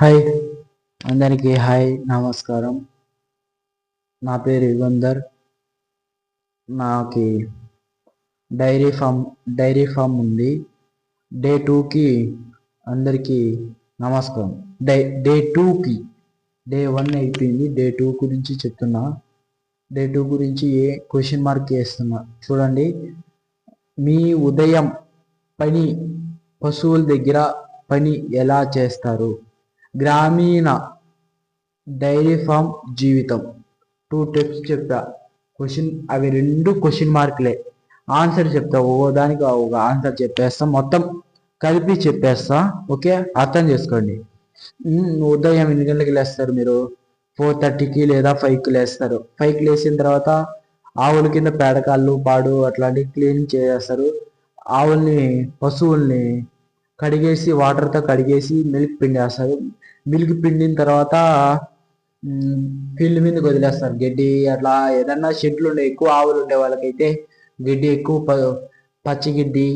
Hi అందరికీ hi నమస్కారం. నా పేరు యుగంధర్. నాకు డైరీ ఫామ్ ఉంది. డే 2కి అందరికీ నమస్కారం. డే 2కి డే 1 అయిపోయింది. డే 2 గురించి చెప్తున్నా. డే 2 గురించి క్వశ్చన్ మార్క్ వేస్తున్నా చూడండి. మీ ఉదయం పని పశువుల దగ్గర పని ఎలా చేస్తారు? గ్రామీణ డైరీ ఫామ్ జీవితం 2 టిప్స్ చెప్పా. అవి 2 క్వశ్చన్ మార్కులే. ఆన్సర్ చెప్తా, దానికి ఒక ఆన్సర్ చెప్పేస్తా, మొత్తం కలిపి చెప్పేస్తా. ఓకే, అర్థం చేసుకోండి. ఉదయం ఎన్ని గంటలకు లేస్తారు మీరు? 4:30కి లేదా 5కి లేస్తారు. 5కి లేచిన తర్వాత ఆవుల కింద పేడకాళ్ళు పాడు అట్లాంటివి క్లీన్ చేస్తారు. పశువుల్ని కడిగేసి వాటర్తో కడిగేసి మిల్క్ పిండేస్తారు. మిల్క్ పిండిన తర్వాత ఫీల్డ్ మీదకి వదిలేస్తారు. గడ్డి అట్లా ఏదన్నా షెడ్లు ఉండే ఎక్కువ ఆవులు ఉండే వాళ్ళకైతే గడ్డి ఎక్కువ పచ్చిగడ్డి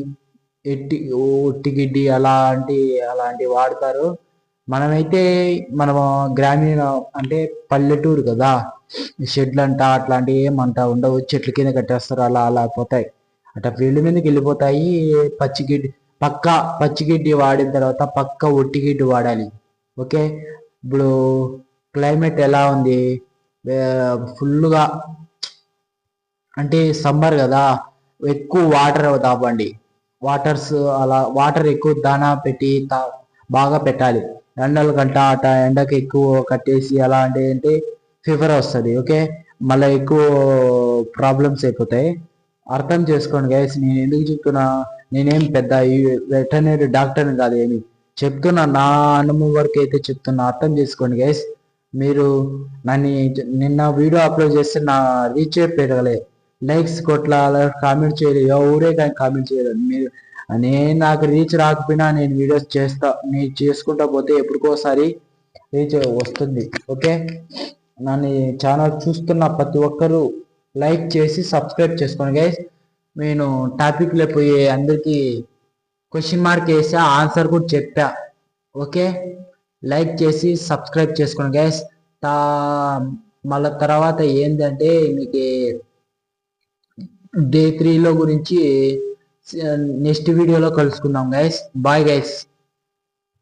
ఒట్టి గడ్డి అలాంటి వాడతారు. మనమైతే మనము గ్రామీణ అంటే పల్లెటూరు కదా, షెడ్లు అట్లాంటివి ఏమంటా ఉండవు. చెట్ల కింద కట్టేస్తారు, అలా పోతాయి. అట్లా ఫీల్డ్ మీదకి వెళ్ళిపోతాయి. పచ్చిగడ్డి వాడిన తర్వాత పక్క ఒట్టిగడ్డి వాడాలి. ఓకే, ఇప్పుడు క్లైమేట్ ఎలా ఉంది? ఫుల్గా అంటే సమ్మర్ కదా, ఎక్కువ వాటర్ తాపండి. వాటర్ ఎక్కువ దానా పెట్టి బాగా పెట్టాలి. ఎండల కంట ఎండకి ఎక్కువ కట్టేసి అలా అంటే ఫీవర్ వస్తుంది. ఓకే, మళ్ళీ ఎక్కువ ప్రాబ్లమ్స్ అయిపోతాయి. అర్థం చేసుకోండి గైస్. నేను ఎందుకు చెప్తున్నా, నేనేం పెద్ద వెటర్నరీ డాక్టర్ని కాదు, ఏమి చెప్తున్నా నా అనుభవం వరకు అయితే చెప్తున్నా. అర్థం చేసుకోండి గైస్. మీరు నిన్న వీడియో అప్లోడ్ చేస్తే నా రీచ్ పెరగలే. లైక్స్ కొట్లాల, కామెంట్ చేయలేదు, ఎవరే కానీ కామెంట్ చేయలేదు. నాకు రీచ్ రాకపోయినా నేను వీడియోస్ చేస్తా. నేను చేసుకుంటా పోతే ఎప్పటికోసారి రీచ్ వస్తుంది. ఓకే, నన్ను ఛానల్ చూస్తున్న ప్రతి ఒక్కరూ లైక్ చేసి సబ్స్క్రైబ్ చేసుకోండి గైస్. నేను టాపిక్లో పోయి అందరికీ క్వశ్చన్ మార్క్ వేసా, ఆన్సర్ కూడా చెప్పా. ఓకే, లైక్ చేసి సబ్స్క్రైబ్ చేసుకోండి గైస్. మళ్ళీ తర్వాత ఏంటంటే మీకు డే 3లో గురించి నెక్స్ట్ వీడియోలో కలుసుకుందాం గైస్. Bye guys.